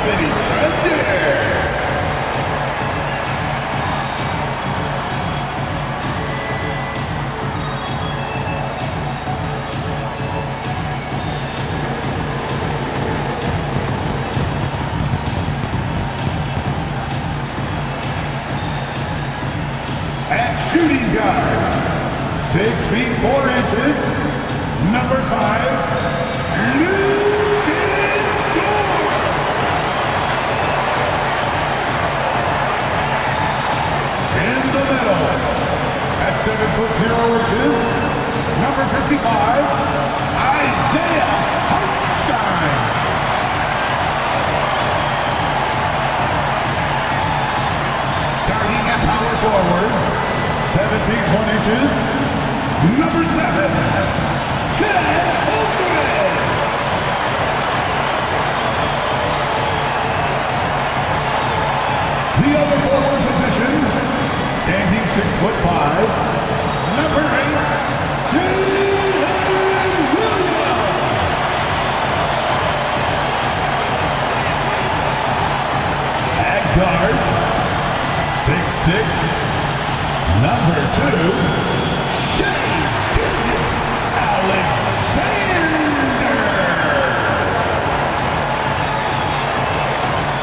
City Thunder. At shooting guard, 6 feet 4 inches, number 5, Lucas Gore. In the middle, at 7 foot 0 inches, number 55, Isaiah Hartenstein. Starting at power forward, 7 feet 1 inches, number 7, Chad Holmgren. The other forward position, standing 6 foot 5, number 8, Jalen Williams. At guard, 6'6", number 2, Shea Alexander.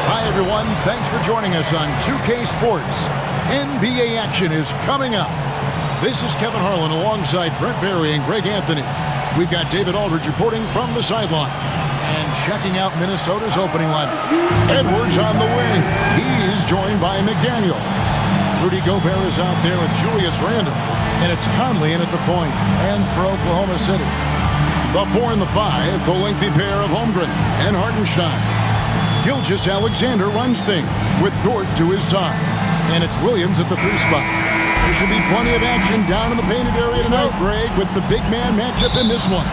Hi, everyone. Thanks for joining us on 2K Sports. NBA action is coming up. This is Kevin Harlan alongside Brent Barry and Greg Anthony. We've got David Aldridge reporting from the sideline and checking out Minnesota's opening lineup. Edwards on the wing. He is joined by McDaniel. Rudy Gobert is out there with Julius Randle. And it's Conley in at the point. And for Oklahoma City, the 4 and the 5, the lengthy pair of Holmgren and Hartenstein. Gilgeous Alexander runs things with Dort to his side. And it's Williams at the 3 spot. There should be plenty of action down in the painted area tonight, Greg, with the big man matchup in this one.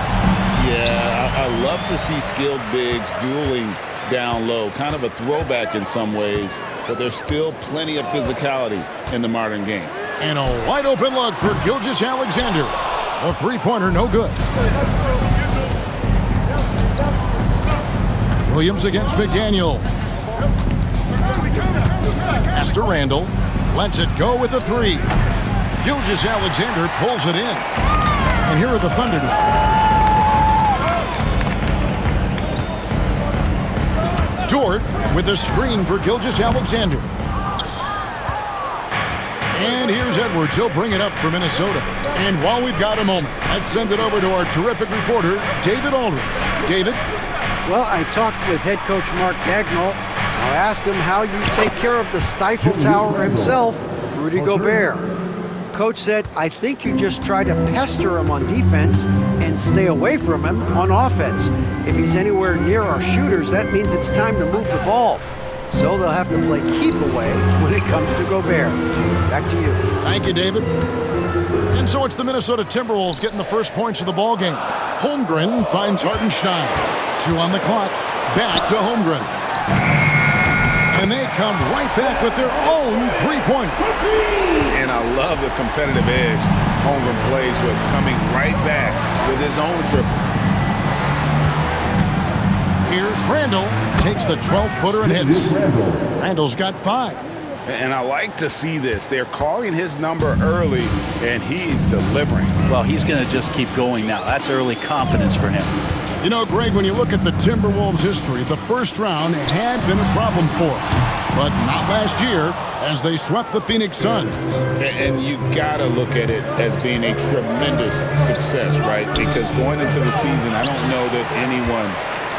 Yeah, I love to see skilled bigs dueling down low. Kind of a throwback in some ways, but there's still plenty of physicality in the modern game. And a wide open look for Gilgeous Alexander. A three-pointer, no good. Williams against McDaniel. Pass to Randle. Lets it go with a 3. Gilgeous Alexander pulls it in. And here are the Thunder now. Dort with a screen for Gilgeous Alexander. And here's Edwards. He'll bring it up for Minnesota. And while we've got a moment, let's send it over to our terrific reporter, David Aldridge. David? Well, I talked with head coach Mark Dagnall. I asked him how you take care of the Stifle Tower himself, Rudy Gobert. Coach said, I think you just try to pester him on defense and stay away from him on offense. If he's anywhere near our shooters, that means it's time to move the ball. So they'll have to play keep away when it comes to Gobert. Back to you. Thank you, David. And so it's the Minnesota Timberwolves getting the first points of the ball game. Holmgren finds Hartenstein. 2 on the clock. Back to Holmgren. And they come right back with their own three-pointer. And I love the competitive edge Holmgren plays with, coming right back with his own triple. Here's Randle. Takes the 12-footer and hits. Randle's got 5. And I like to see this. They're calling his number early, and he's delivering. Well, he's going to just keep going now. That's early confidence for him. You know, Greg, when you look at the Timberwolves' history, the first round had been a problem for them. But not last year, as they swept the Phoenix Suns. And you got to look at it as being a tremendous success, right? Because going into the season, I don't know that anyone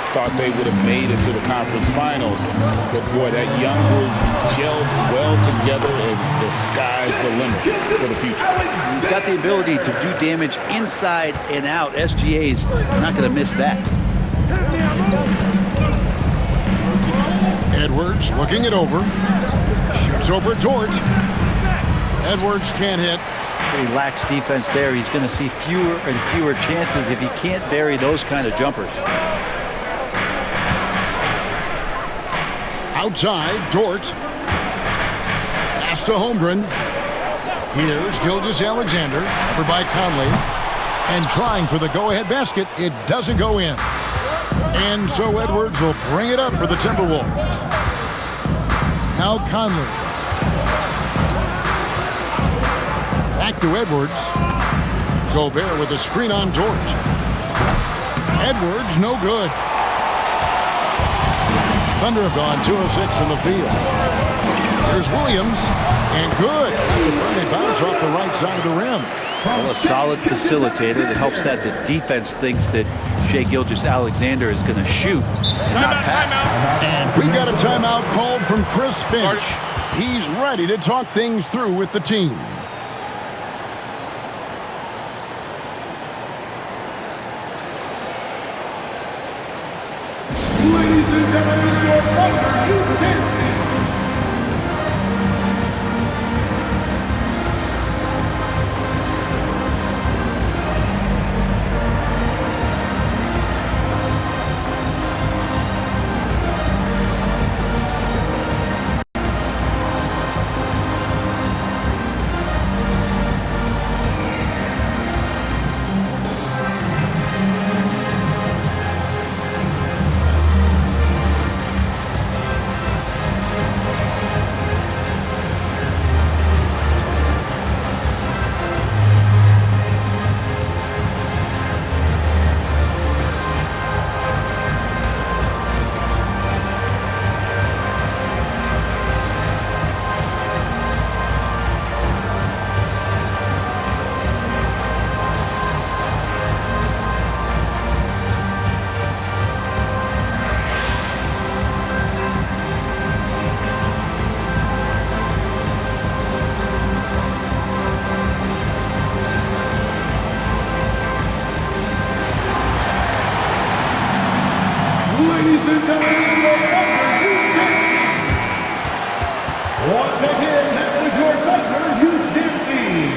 thought they would have made it to the conference finals. But, boy, that young group gelled well together, and the sky's the limit for the future. He's got the ability to do damage inside and out. SGA's not going to miss that. Edwards looking it over. Shoots over Dort. Edwards can't hit. He lacks defense there. He's going to see fewer and fewer chances if he can't bury those kind of jumpers. Outside, Dort. Pass to Holmgren. Here's Gilgeous Alexander, covered by Conley. And trying for the go-ahead basket, it doesn't go in. And so Edwards will bring it up for the Timberwolves. Now Conley. Back to Edwards. Gobert with a screen on Dort. Edwards, no good. Thunder have gone 2 of 6 in the field. Here's Williams, and good. The friendly bounce off the right side of the rim. Well, a solid facilitator. It helps that the defense thinks that Shai Gilgeous-Alexander is going to shoot and not pass. And we've got a timeout called from Chris Finch. He's ready to talk things through with the team. Ladies and gentlemen, your partner, Houston. Ladies and gentlemen, your Thunder Houston. Once again, that was your Thunder Houston team.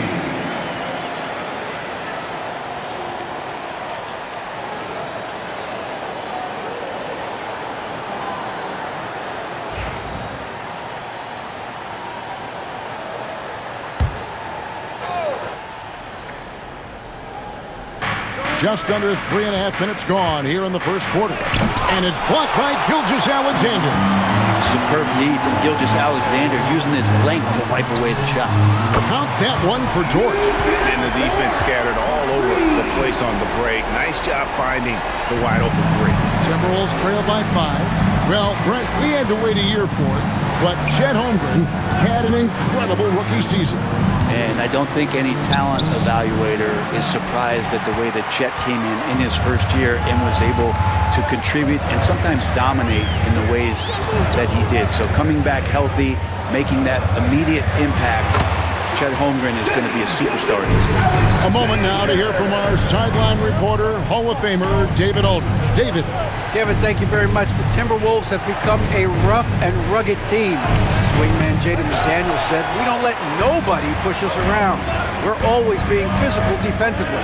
Just under 3.5 minutes gone here in the first quarter. And it's blocked by Gilgeous-Alexander. Superb D from Gilgeous-Alexander using his length to wipe away the shot. Count that one for Dort. And the defense scattered all over the place on the break. Nice job finding the wide open three. Timberwolves trail by 5. Well, Brent, we had to wait a year for it, but Chet Holmgren had an incredible rookie season. And I don't think any talent evaluator is surprised at the way that Chet came in his first year and was able to contribute and sometimes dominate in the ways that he did. So coming back healthy, making that immediate impact, Chet Holmgren is going to be a superstar in this league. A moment now to hear from our sideline reporter, Hall of Famer David Aldridge. David. Kevin, thank you very much. The Timberwolves have become a rough and rugged team. Swingman Jaden McDaniels said, "We don't let nobody push us around. We're always being physical defensively.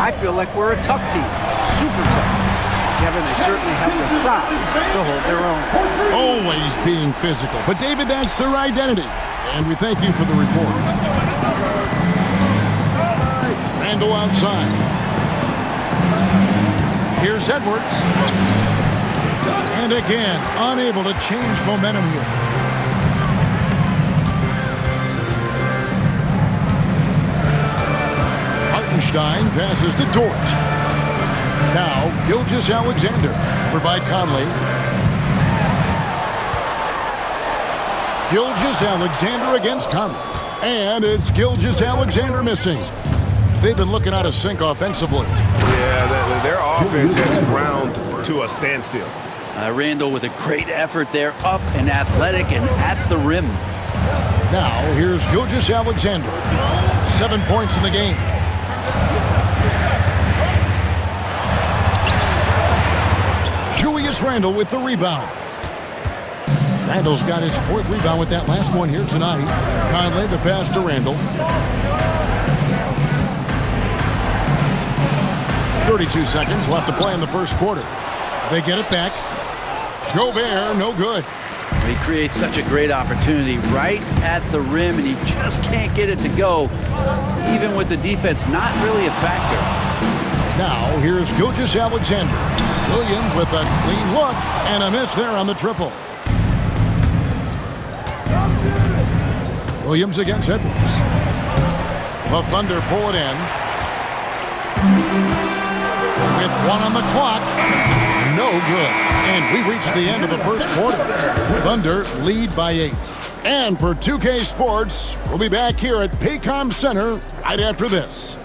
I feel like we're a tough team, super tough." Kevin, they certainly have the size to hold their own. Always being physical. But David, that's their identity. And we thank you for the report. Randall outside. Here's Edwards. And again, unable to change momentum here. Hartenstein passes to Dort. Now, Gilgeous-Alexander. Over by Conley. Gilgeous-Alexander against Conley. And it's Gilgeous-Alexander missing. They've been looking out of sync offensively. Yeah, their offense has ground to a standstill. Randall with a great effort there, up and athletic and at the rim. Now, here's Gilgeous-Alexander. 7 points in the game. Julius Randle with the rebound. Randall's got his 4th rebound with that last one here tonight. Conley, the pass to Randall. 32 seconds left to play in the first quarter. They get it back. Gobert, no good. He creates such a great opportunity right at the rim, and he just can't get it to go, even with the defense not really a factor. Now, here's Gilgeous-Alexander. Williams with a clean look and a miss there on the triple. Williams against Edwards. The Thunder pull it in. With 1 on the clock. No good. And we reached the end of the first quarter. Thunder lead by 8. And for 2K Sports, we'll be back here at Paycom Center right after this.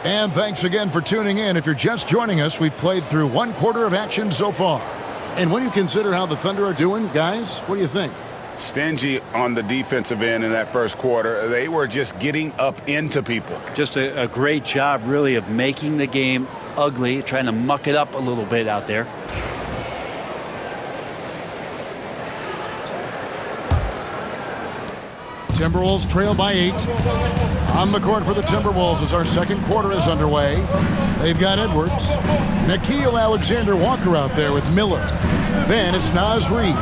And thanks again for tuning in. If you're just joining us, we've played through 1 quarter of action so far. And when you consider how the Thunder are doing, guys, what do you think? Stingy on the defensive end in that first quarter. They were just getting up into people. Just a great job, really, of making the game ugly, trying to muck it up a little bit out there. Timberwolves trail by 8. On the court for the Timberwolves as our second quarter is underway. They've got Edwards. Nickeil Alexander-Walker out there with Miller. Then it's Naz Reid.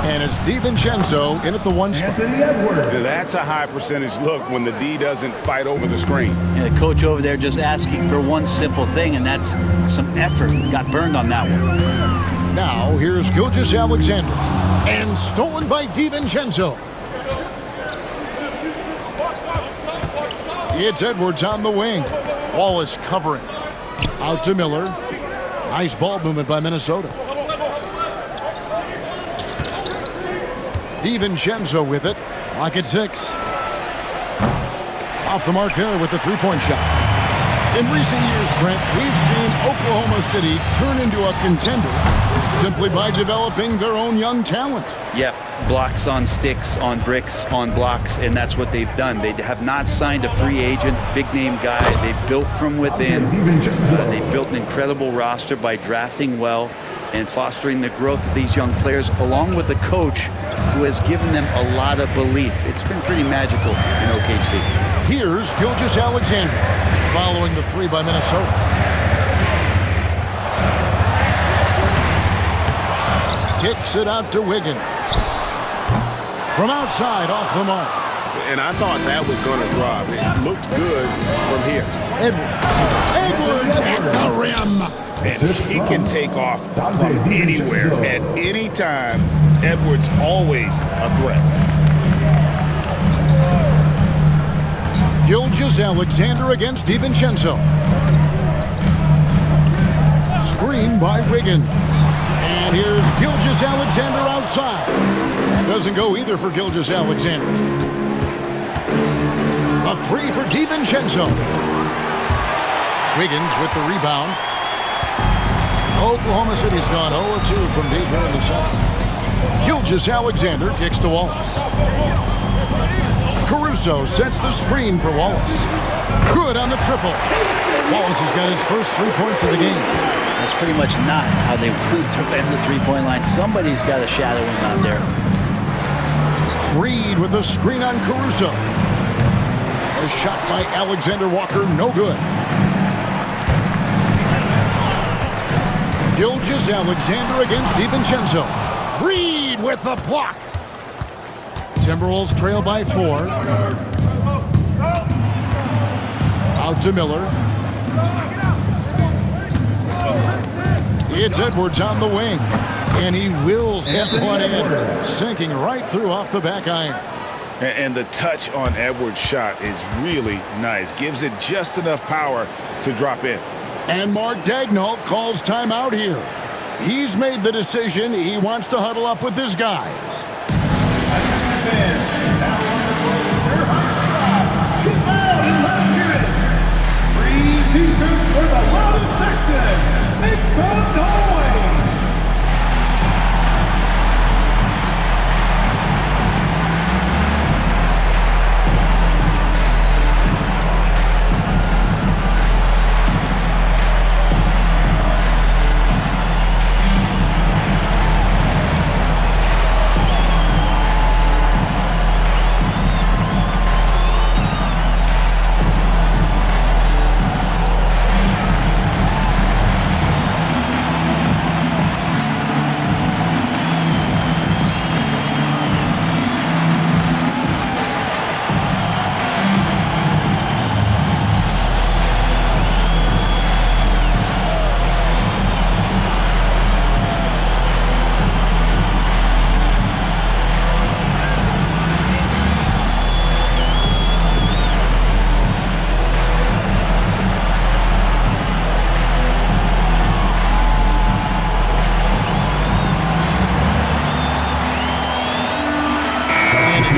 And it's DiVincenzo in at the 1 spot. That's a high percentage look when the D doesn't fight over the screen. And the coach over there just asking for one simple thing, and that's some effort. Got burned on that one. Now here's Gilgeous-Alexander. And stolen by DiVincenzo. It's Edwards on the wing. Wallace covering. Out to Miller. Nice ball movement by Minnesota. DiVincenzo with it. Lock at 6. Off the mark there with the three-point shot. In recent years, Brent, we've seen Oklahoma City turn into a contender simply by developing their own young talent. Yep, blocks on sticks, on bricks, on blocks, and that's what they've done. They have not signed a free agent, big-name guy. They've built from within. They've built an incredible roster by drafting well and fostering the growth of these young players, along with a coach who has given them a lot of belief. It's been pretty magical in OKC. Here's Gilgeous-Alexander following the 3 by Minnesota. Kicks it out to Wiggins. From outside, off the mark. And I thought that was going to drop. It looked good from here. Edwards at the rim. And he can take off from anywhere at any time. Edwards always a threat. Gilgeous-Alexander against DiVincenzo. Screen by Wiggins. And here's Gilgeous-Alexander outside. That doesn't go either for Gilgeous-Alexander. A 3 for DiVincenzo. Wiggins with the rebound. Oklahoma City's gone 0-2 from deep here in the second. Gilgeous-Alexander kicks to Wallace. Caruso sets the screen for Wallace. Good on the triple. Wallace has got his first 3 points of the game. That's pretty much not how they want to end the three-point line. Somebody's got to shadow him out there. Reid with a screen on Caruso. A shot by Alexander Walker, no good. Gilgeous-Alexander against DiVincenzo. Reid with the block. Timberwolves trail by 4. Out to Miller. It's Edwards on the wing. And he wills that one in. Sinking right through off the back iron. And the touch on Edwards' shot is really nice. Gives it just enough power to drop in. And Mark Daigneault calls timeout here. He's made the decision. He wants to huddle up with his guys. For the loudest section, make some noise!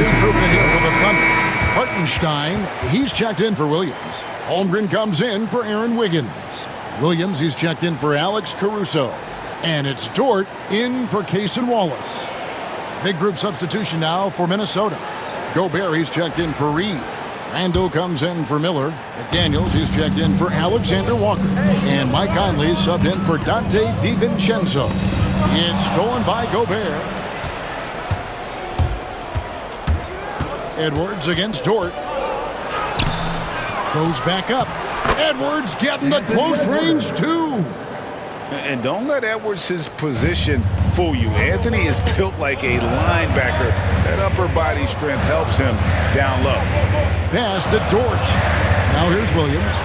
new group in here for the Thunder. Hartenstein, he's checked in for Williams. Holmgren comes in for Aaron Wiggins. Williams, he's checked in for Alex Caruso. And it's Dort in for Cason Wallace. Big group substitution now for Minnesota. Gobert, he's checked in for Reed. Randall comes in for Miller. McDaniels, he's checked in for Alexander Walker. And Mike Conley subbed in for Dante DiVincenzo. It's stolen by Gobert. Edwards against Dort. Goes back up. Edwards getting the close range too. And don't let Edwards' position fool you. Anthony is built like a linebacker. That upper body strength helps him down low. Pass to Dort. Now here's Williams.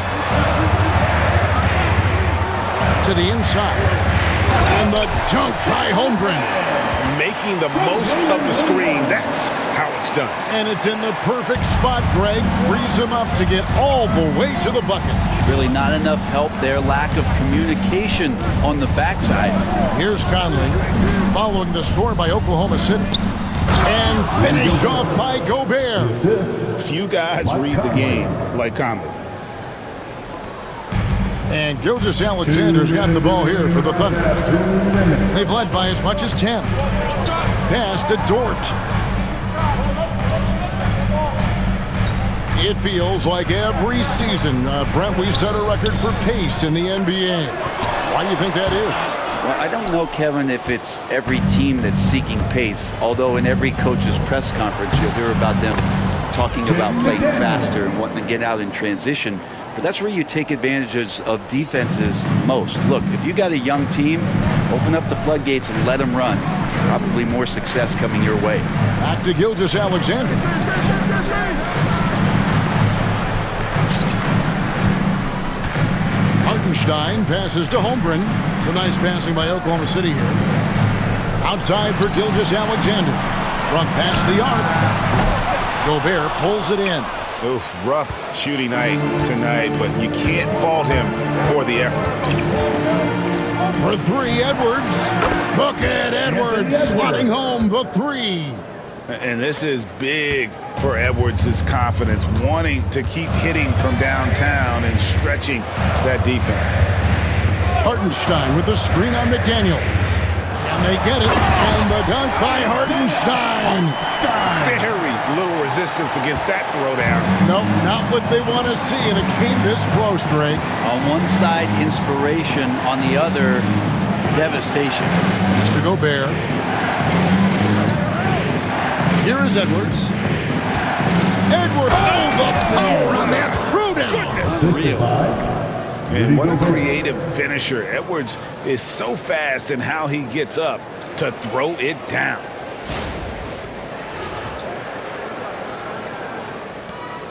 To the inside. And the dunk by Holmgren. Making the most of the screen. That's how it's done. And it's in the perfect spot, Greg. Frees him up to get all the way to the bucket. Really not enough help there. Lack of communication on the backside. Here's Conley following the score by Oklahoma City. And finished off by Gobert. Few guys read the game like Conley. And Gilgeous-Alexander's got the ball here for the Thunder. They've led by as much as 10. Pass to Dort. It feels like every season, Brent, we set a record for pace in the NBA. Why do you think that is? Well, I don't know, Kevin, if it's every team that's seeking pace, although in every coach's press conference you'll hear about them talking about playing faster and wanting to get out in transition. But that's where you take advantages of defenses most. Look, if you got a young team, open up the floodgates and let them run. Probably more success coming your way. Back to Gilgeous-Alexander. Hartenstein passes to Holmgren. Some nice passing by Oklahoma City here. Outside for Gilgeous-Alexander. From past the arc. Gobert pulls it in. Oof, rough shooting night tonight, but you can't fault him for the effort. For three, Edwards. Look at Edwards slotting home the three. And this is big for Edwards' confidence, wanting to keep hitting from downtown and stretching that defense. Hartenstein with the screen on McDaniels. And they get it. And the dunk by Hartenstein. Very little resistance against that throwdown. Nope, not what they want to see, and it came this close, Greg. On one side, inspiration. On the other, devastation. Mr. Gobert. Here is Edwards. Edwards. Oh, the power on that throwdown. Real. And what a creative finisher. Edwards is so fast in how he gets up to throw it down.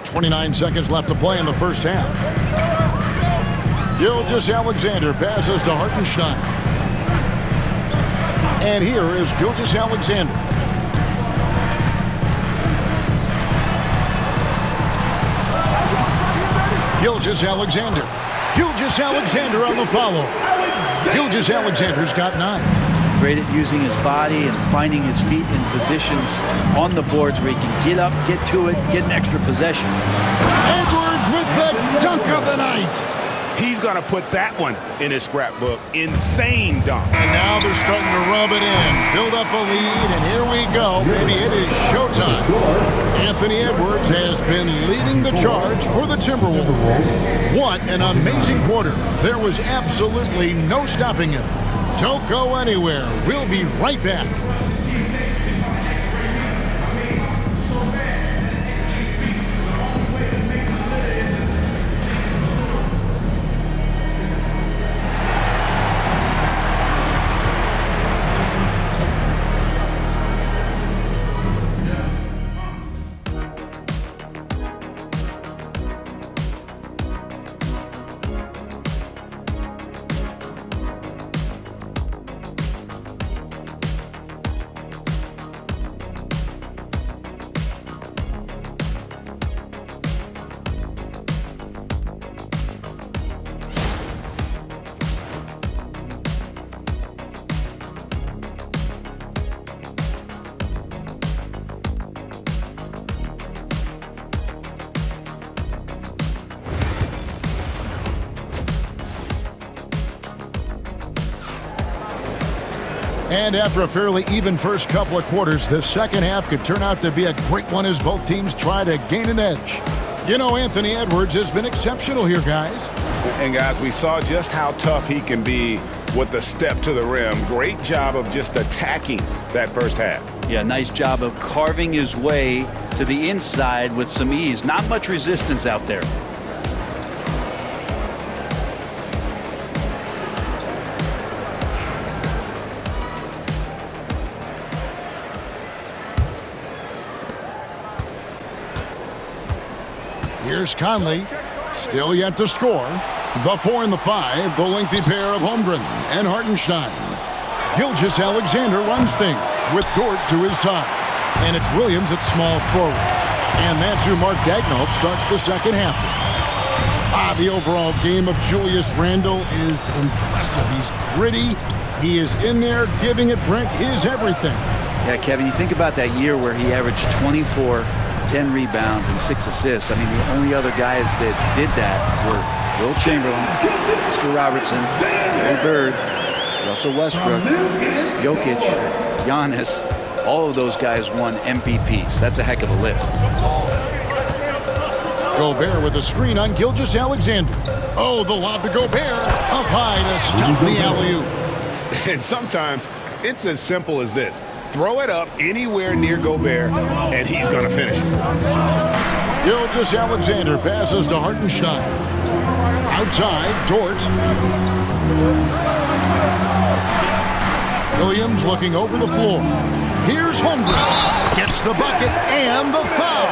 29 seconds left to play in the first half. Gilgeous-Alexander passes to Hartenstein. And here is Gilgeous-Alexander. Gilgeous-Alexander. Gilgeous-Alexander on the follow. Gilgeous-Alexander's got 9. Great at using his body and finding his feet in positions on the boards where he can get up, get to it, get an extra possession. Edwards with the dunk of the night. He's going to put that one in his scrapbook. Insane dunk. And now they're starting to rub it in. Build up a lead, and here we go. Maybe it is showtime. Anthony Edwards has been leading the charge for the Timberwolves. What an amazing quarter. There was absolutely no stopping him. Don't go anywhere. We'll be right back. And after a fairly even first couple of quarters, the second half could turn out to be a great one as both teams try to gain an edge. You know, Anthony Edwards has been exceptional here, guys. And guys, we saw just how tough he can be with the step to the rim. Great job of just attacking that first half. Yeah, nice job of carving his way to the inside with some ease. Not much resistance out there. Here's Conley, still yet to score. The 4 and the 5, the lengthy pair of Holmgren and Hartenstein. Gilgeous-Alexander runs things with Dort to his side. And it's Williams at small forward. And that's who Mark Daigneault starts the second half. The overall game of Julius Randle is impressive. He's gritty. He is in there giving it Brent his everything. Yeah, Kevin, you think about that year where he averaged 24, 10 rebounds, and 6 assists. I mean, the only other guys that did that were Will Chamberlain, Oscar Robertson, Larry Bird, Russell Westbrook, Jokic, Giannis. All of those guys won MVPs. That's a heck of a list. Gobert with a screen on Gilgeous-Alexander. Oh, the lob to Gobert. Up high to stop the alley-oop. And sometimes it's as simple as this. Throw it up anywhere near Gobert, and he's going to finish it. Gilgeous-Alexander passes to Hartenstein. Outside, Dort. Williams looking over the floor. Here's Holmgren. Gets the bucket and the foul.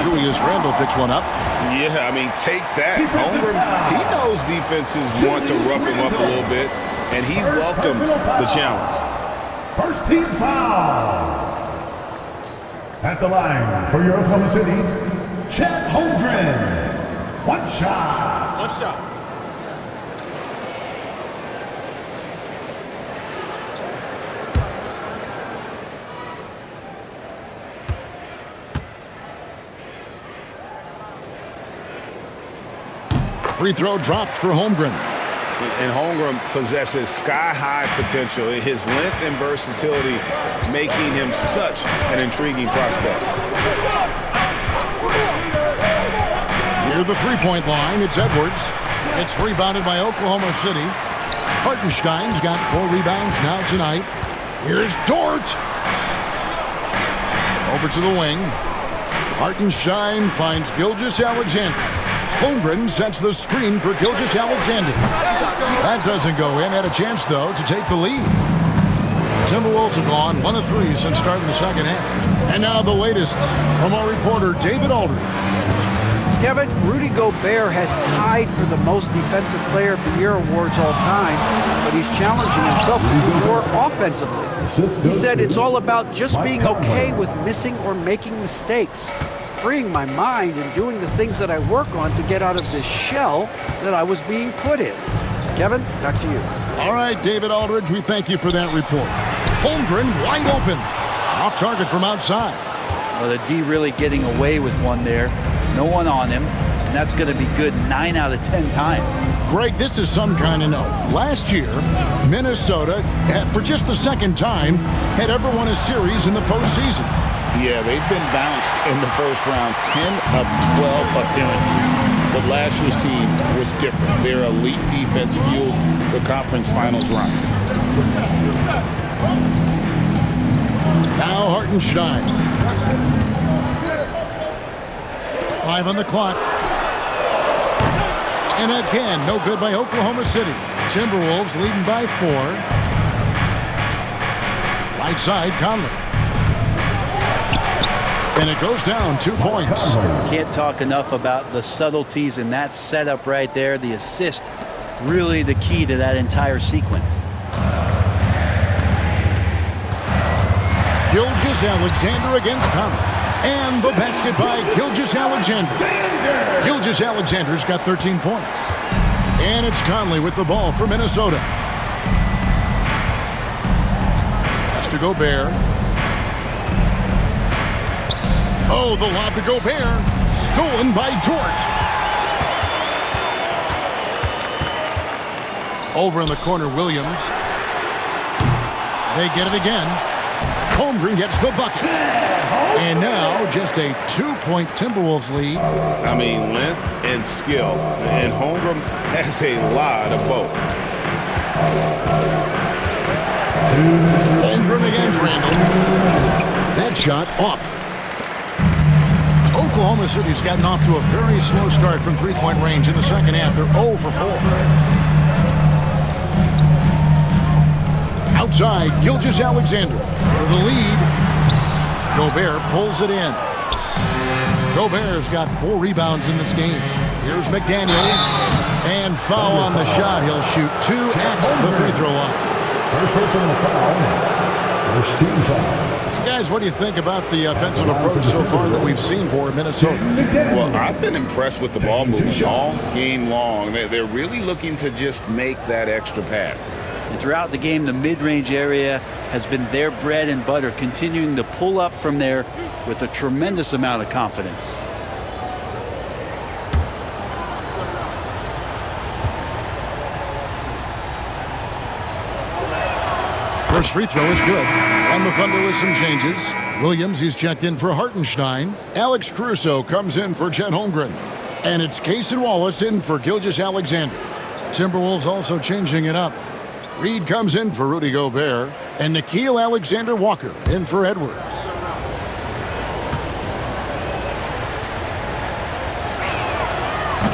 Julius Randle picks one up. Yeah, I mean, take that. Holmgren, he knows defenses want to rough him up a little bit, and he welcomes the challenge. First team foul. At the line for your Oklahoma City, Chet Holmgren. One shot. One shot. Free throw dropped for Holmgren. And Holmgren possesses sky-high potential. His length and versatility making him such an intriguing prospect. Near the three-point line, it's Edwards. It's rebounded by Oklahoma City. Hartenstein's got 4 rebounds now tonight. Here's Dort. Over to the wing. Hartenstein finds Gilgeous-Alexander. Holmgren sets the screen for Gilgeous-Alexander. That doesn't go in. Had a chance, though, to take the lead. Timberwolves have gone 1 of 3 since starting the second half. And now the latest from our reporter, David Aldridge. Kevin, Rudy Gobert has tied for the most Defensive Player of the Year awards all time, but he's challenging himself to do more offensively. He said it's all about just being okay with missing or making mistakes, freeing my mind and doing the things that I work on to get out of this shell that I was being put in. Kevin, back to you. All right, David Aldridge, we thank you for that report. Holmgren wide open. Off target from outside. Well, the D really getting away with one there. No one on him. And that's going to be good 9 out of 10 times. Greg, this is some kind of note. Last year, Minnesota, for just the second time, had ever won a series in the postseason. Yeah, they've been bounced in the first round 10 of 12 appearances. But last year's team was different. Their elite defense fueled the conference finals run. Now Hartenstein. 5 on the clock. And again, no good by Oklahoma City. Timberwolves leading by 4. Right side, Conley. And it goes down 2 points. Can't talk enough about the subtleties in that setup right there. The assist, really the key to that entire sequence. Gilgeous-Alexander against Conley. And the basket by Gilgeous-Alexander. Gilgeous-Alexander's got 13 points. And it's Conley with the ball for Minnesota. Pass to Gobert. Oh, the lob to Gobert. Stolen by Dort. Over in the corner, Williams. They get it again. Holmgren gets the bucket. And now just a 2-point Timberwolves lead. I mean, length and skill. And Holmgren has a lot of both. Holmgren against Randall. That shot off. Oklahoma City's gotten off to a very slow start from three-point range in the second half. They're 0 for 4. Outside, Gilgeous-Alexander for the lead. Gobert pulls it in. Gobert's got 4 rebounds in this game. Here's McDaniels. And foul on the shot. He'll shoot 2 at the free throw line. First personal foul. First team foul. Guys, what do you think about the offensive approach so far that we've seen for Minnesota? Well, I've been impressed with the ball movement all game long. They're really looking to just make that extra pass. And throughout the game, the mid-range area has been their bread and butter, continuing to pull up from there with a tremendous amount of confidence. First free throw is good. On the Thunder with some changes. Williams, he's checked in for Hartenstein. Alex Caruso comes in for Chet Holmgren. And it's Cason Wallace in for Gilgeous-Alexander. Timberwolves also changing it up. Reed comes in for Rudy Gobert. And Nickeil Alexander-Walker in for Edwards.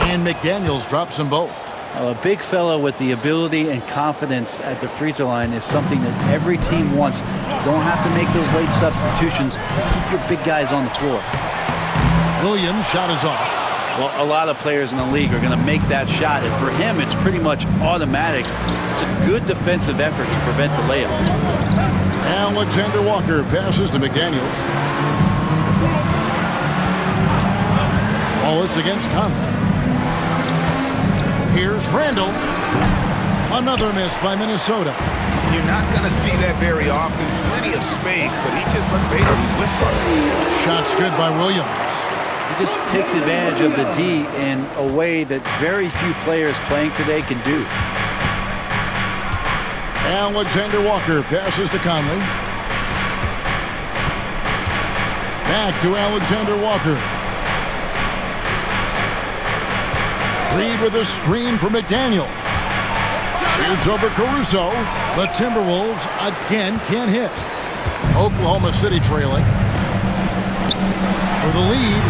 And McDaniels drops them both. A big fella with the ability and confidence at the free throw line is something that every team wants. You don't have to make those late substitutions. Keep your big guys on the floor. Williams' shot is off. Well, a lot of players in the league are going to make that shot, and for him, it's pretty much automatic. It's a good defensive effort to prevent the layup. Alexander Walker passes to McDaniels. Wallace against Conley. Here's Randall. Another miss by Minnesota. You're not going to see that very often. Plenty of space, but he just, let's face it, he whiffs on it. Shot's good by Williams. He just takes advantage of the D in a way that very few players playing today can do. Alexander Walker passes to Conley. Back to Alexander Walker. Reed with a screen for McDaniel. Shoots over Caruso. The Timberwolves again can't hit. Oklahoma City trailing. For the lead,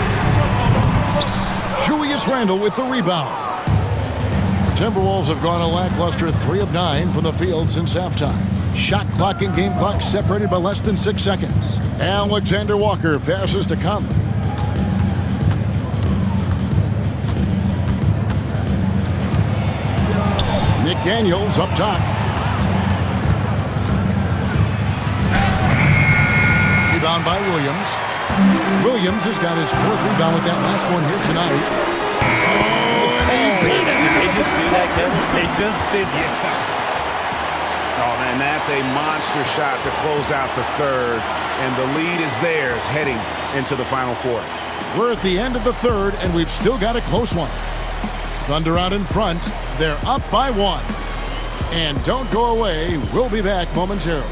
Julius Randle with the rebound. The Timberwolves have gone a lackluster 3 of 9 from the field since halftime. Shot clock and game clock separated by less than 6 seconds. Alexander Walker passes to Conley. McDaniels up top. Rebound by Williams. Williams has got his 4th rebound with that last one here tonight. Oh, and he beat it. Did they just do that, Kevin? They just did, yeah. Oh, man, that's a monster shot to close out the third. And the lead is theirs heading into the final quarter. We're at the end of the third, and we've still got a close one. Thunder out in front. They're up by 1. And don't go away. We'll be back momentarily.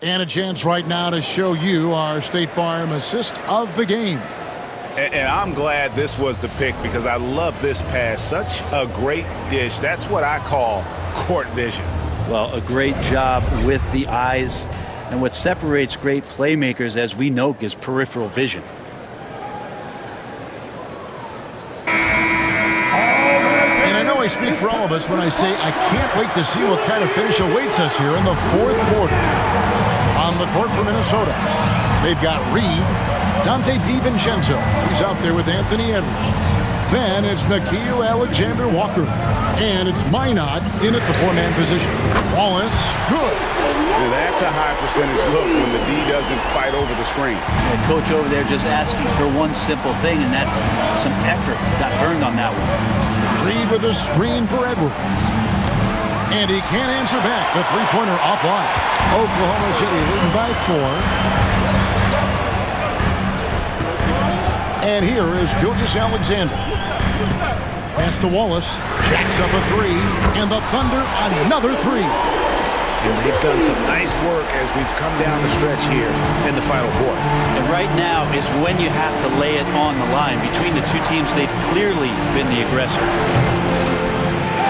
And a chance right now to show you our State Farm assist of the game. And I'm glad this was the pick because I love this pass. Such a great dish. That's what I call court vision. Well, a great job with the eyes. And what separates great playmakers, as we know, is peripheral vision. And I know I speak for all of us when I say I can't wait to see what kind of finish awaits us here in the 4th quarter. On the court for Minnesota, they've got Reed, Dante DiVincenzo. He's out there with Anthony Edwards. Then it's Nickeil Alexander-Walker. And it's Minot in at the 4-man position. Wallace, good. Now that's a high percentage look when the D doesn't fight over the screen. The coach over there just asking for one simple thing, and that's some effort. Got burned on that one. Reed with a screen for Edwards. And he can't answer back. The 3-pointer offline. Oklahoma City leading by 4. And here is Gilgeous Alexander. Pass to Wallace. Jacks up a three. And the Thunder another three. And they've done some nice work as we've come down the stretch here in the final quarter. And right now is when you have to lay it on the line. Between the two teams, they've clearly been the aggressor.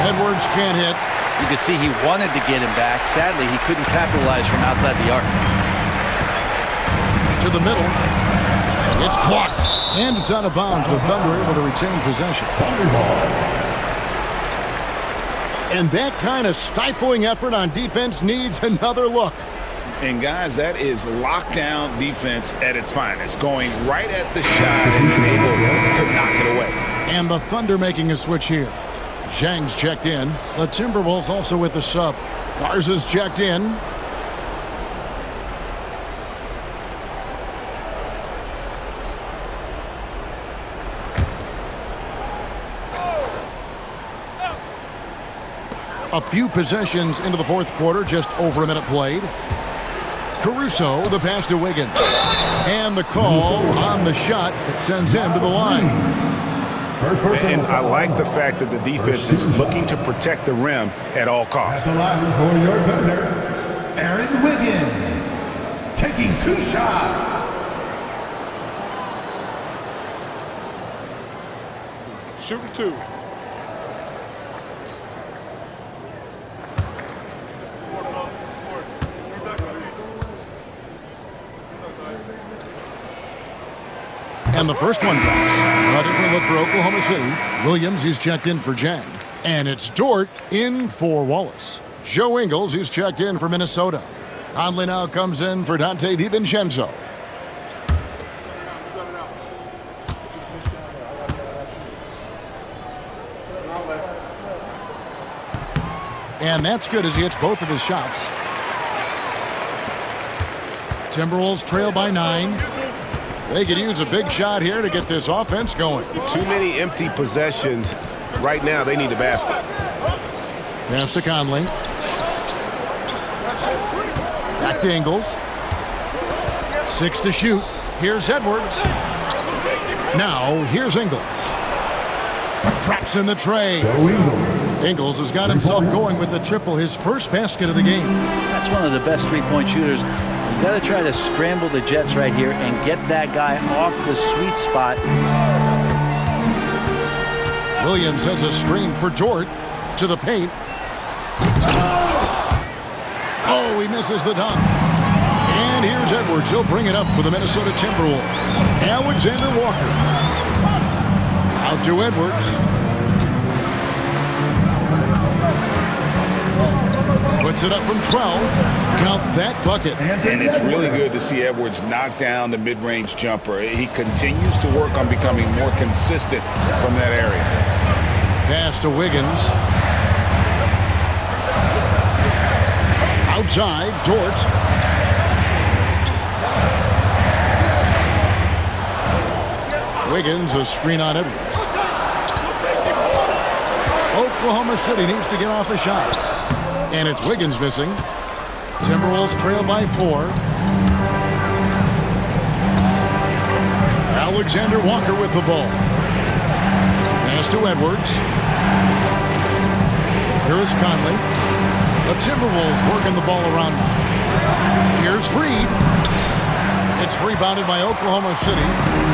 Edwards can't hit. You could see he wanted to get him back. Sadly, he couldn't capitalize from outside the arc. To the middle. It's blocked. And it's out of bounds. The Thunder able to retain possession. And that kind of stifling effort on defense needs another look. And guys, that is lockdown defense at its finest. Going right at the shot and being able to knock it away. And the Thunder making a switch here. Zhang's checked in. The Timberwolves also with the sub. Garza's checked in. A few possessions into the fourth quarter, just over a minute played. Caruso, the pass to Wiggins. And the call on the shot that sends him to the line. And I like the fact that the defense is looking to protect the rim at all costs. That's the line for your Thunder, Aaron Wiggins, taking 2 shots. Shooting 2. And the first one drops. A different look for Oklahoma City. Williams, he's checked in for Zhang. And it's Dort in for Wallace. Joe Ingles, he's checked in for Minnesota. Conley now comes in for Dante DiVincenzo. And that's good as he hits both of his shots. Timberwolves trail by 9. They could use a big shot here to get this offense going. Too many empty possessions. Right now, they need a basket. Pass to Conley. Back to Ingles. 6 to shoot. Here's Edwards. Now, here's Ingles. Traps in the tray. Ingles has got himself going with the triple, his first basket of the game. That's one of the best three-point shooters. You got to try to scramble the Jets right here and get that guy off the sweet spot. Williams sends a screen for Dort to the paint. Oh, he misses the dunk. And here's Edwards. He'll bring it up for the Minnesota Timberwolves. Alexander Walker. Out to Edwards. Puts it up from 12. Count that bucket. And it's really good to see Edwards knock down the mid-range jumper. He continues to work on becoming more consistent from that area. Pass to Wiggins. Outside, Dort. Wiggins, a screen on Edwards. Oklahoma City needs to get off a shot. And it's Wiggins missing. Timberwolves trail by 4. Alexander Walker with the ball. Pass to Edwards. Here is Conley. The Timberwolves working the ball around now. Here's Reed. It's rebounded by Oklahoma City.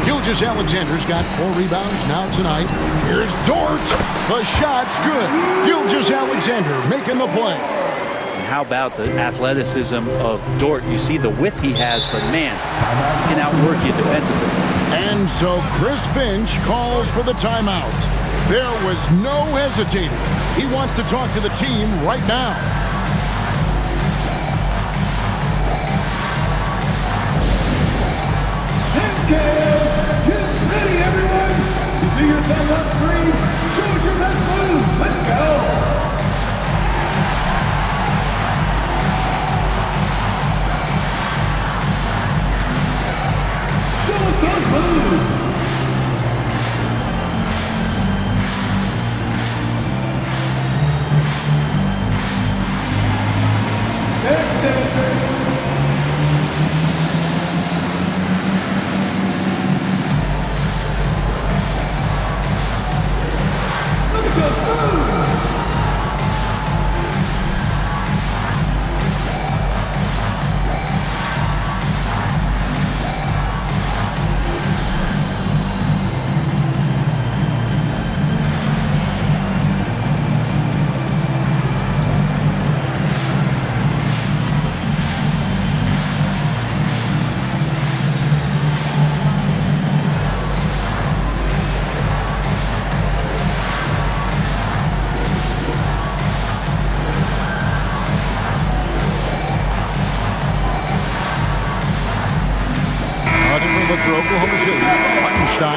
Gilgeous Alexander's got 4 rebounds now tonight. Here's Dort. The shot's good. Gilgeous Alexander making the play. And how about the athleticism of Dort? You see the width he has, but man, he can outwork you defensively. And so Chris Finch calls for the timeout. There was no hesitating. He wants to talk to the team right now. Get ready, everyone! You see yourself on screen? Show us your best moves! Let's go! Show us those moves! Next dancer!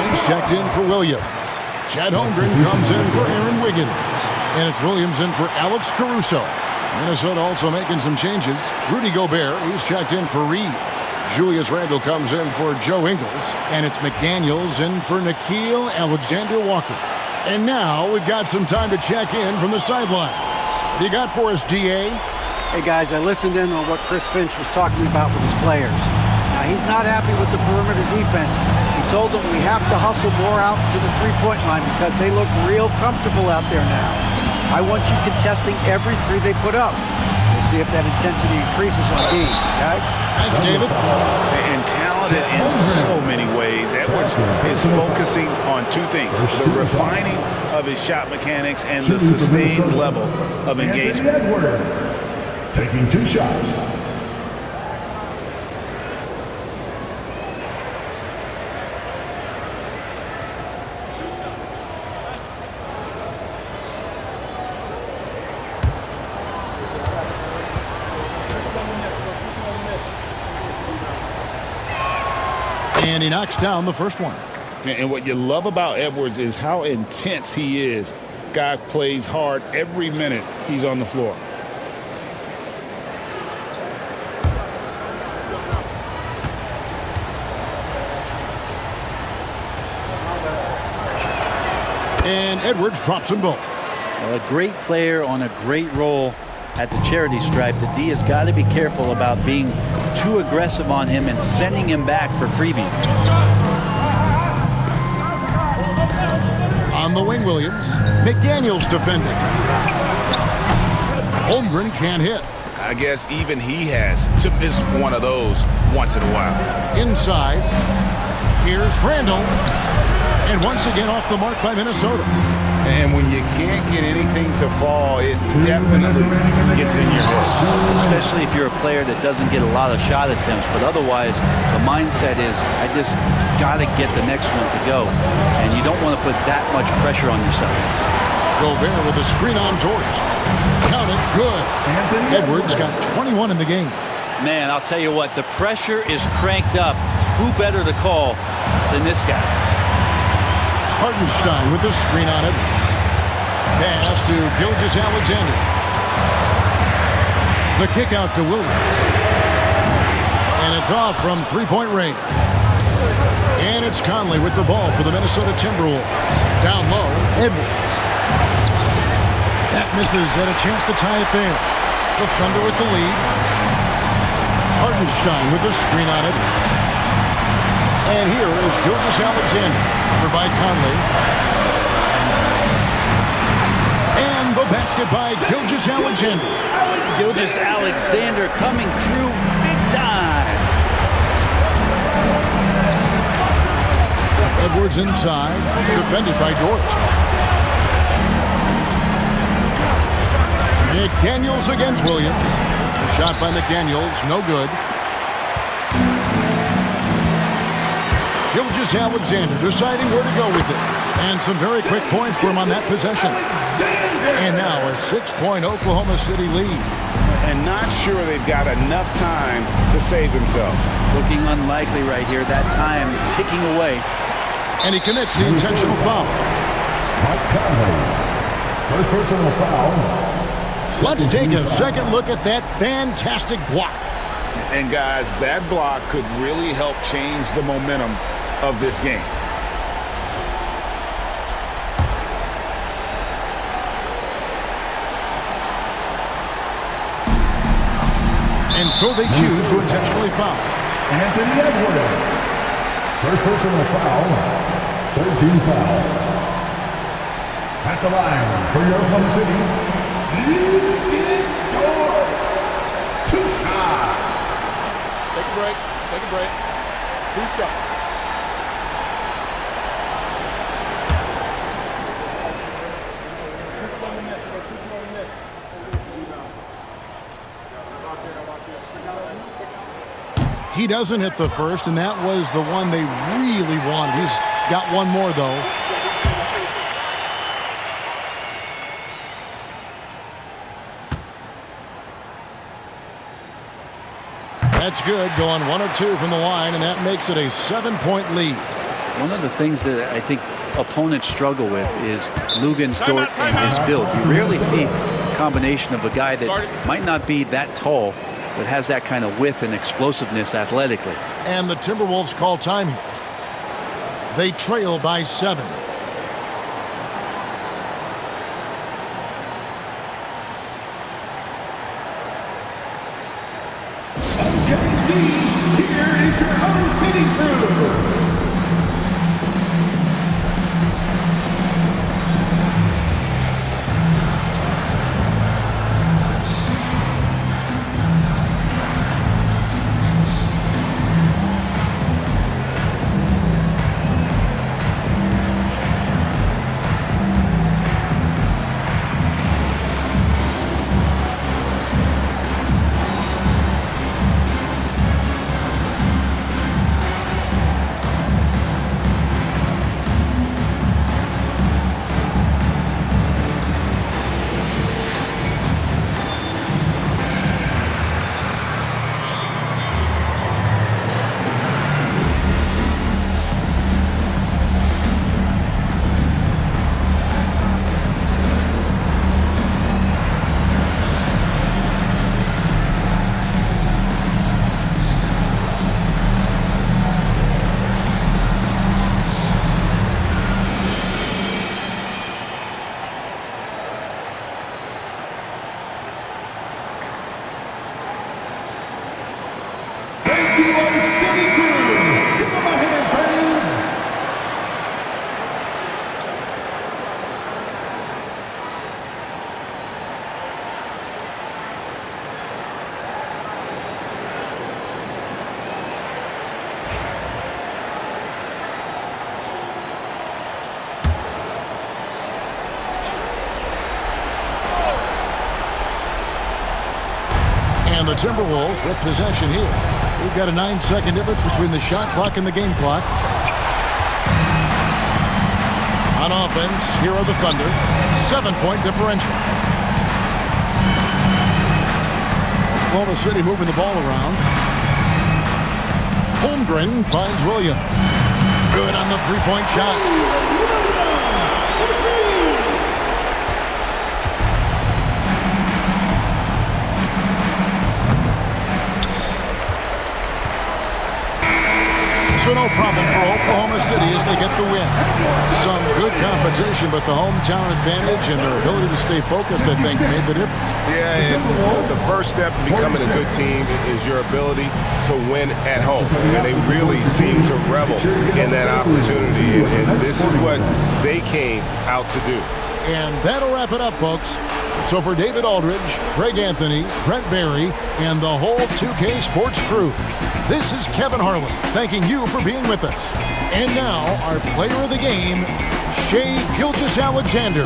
Jennings checked in for Williams. Chad Holmgren comes in for Aaron Wiggins. And it's Williams in for Alex Caruso. Minnesota also making some changes. Rudy Gobert, he's checked in for Reed. Julius Randle comes in for Joe Ingles. And it's McDaniels in for Nickeil Alexander-Walker. And now we've got some time to check in from the sidelines. What do you got for us, DA? Hey, guys, I listened in on what Chris Finch was talking about with his players. Now, he's not happy with the perimeter defense. He told them we have to hustle more out to the three-point line because they look real comfortable out there now. I want you contesting every three they put up. We'll see if that intensity increases on D. Guys? Thanks, David. And talented in so many ways. Edwards is focusing on two things: the refining of his shot mechanics and the sustained level of engagement. Edwards taking 2 shots. And he knocks down the first one. And what you love about Edwards is how intense he is. Guy plays hard every minute he's on the floor. And Edwards drops them both. A great player on a great role at the charity stripe. The D has got to be careful about being too aggressive on him and sending him back for freebies. On the wing, Williams. McDaniels defending. Holmgren can't hit. I guess even he has to miss one of those once in a while. Inside. Here's Randle. And once again off the mark by Minnesota. And when you can't get anything to fall, it definitely gets in your head. Especially if you're a player that doesn't get a lot of shot attempts. But otherwise, the mindset is, I just got to get the next one to go. And you don't want to put that much pressure on yourself. Gobert with a screen on George. Count it, good. Edwards got 21 in the game. Man, I'll tell you what, the pressure is cranked up. Who better to call than this guy? Hartenstein with the screen on Edwards. Pass to Gilgeous-Alexander. The kick out to Williams. And it's off from three-point range. And it's Conley with the ball for the Minnesota Timberwolves. Down low, Edwards. That misses, and a chance to tie it there. The Thunder with the lead. Hartenstein with the screen on Edwards. And here is Gilgeous-Alexander, covered by Conley. And the basket by Gilgeous-Alexander. Gilgeous-Alexander coming through big time. Edwards inside, defended by Dort. McDaniels against Williams. The shot by McDaniels, no good. Gilgeous-Alexander deciding where to go with it. And some very quick points for him on that possession. And now a 6-point Oklahoma City lead. And not sure they've got enough time to save themselves. Looking unlikely right here. That time ticking away. And he commits the intentional foul. Mike Conley, first personal foul. Let's take a second look at that fantastic block. And guys, that block could really help change the momentum of this game. And so they choose to intentionally foul. Anthony Edwards, first personal foul, 13 foul. At the line for your Oklahoma City, you get scored. 2 shots. Take a break. Take a break. 2 shots. He doesn't hit the first, and that was the one they really wanted. He's got one more, though. That's good, going 1 of 2 from the line, and that makes it a 7-point lead. One of the things that I think opponents struggle with is Lugan's dort and his build. You rarely see a combination of a guy that might not be that tall, but has that kind of width and explosiveness athletically. And the Timberwolves call time here. They trail by 7. Here is your own city crew. And the Timberwolves with possession here. We've got a 9-second difference between the shot clock and the game clock. On offense, here are the Thunder. 7-point differential. Oklahoma City moving the ball around. Holmgren finds Williams. Good on the three-point shot. So no problem for Oklahoma City as they get the win. Some good competition, but the hometown advantage and their ability to stay focused, I think, made the difference. Yeah, and the first step in becoming a good team is your ability to win at home. And they really seem to revel in that opportunity, and this is what they came out to do. And that'll wrap it up, folks. So for David Aldridge, Greg Anthony, Brent Barry, and the whole 2K Sports crew, this is Kevin Harlan thanking you for being with us. And now, our player of the game, Shai Gilgeous-Alexander.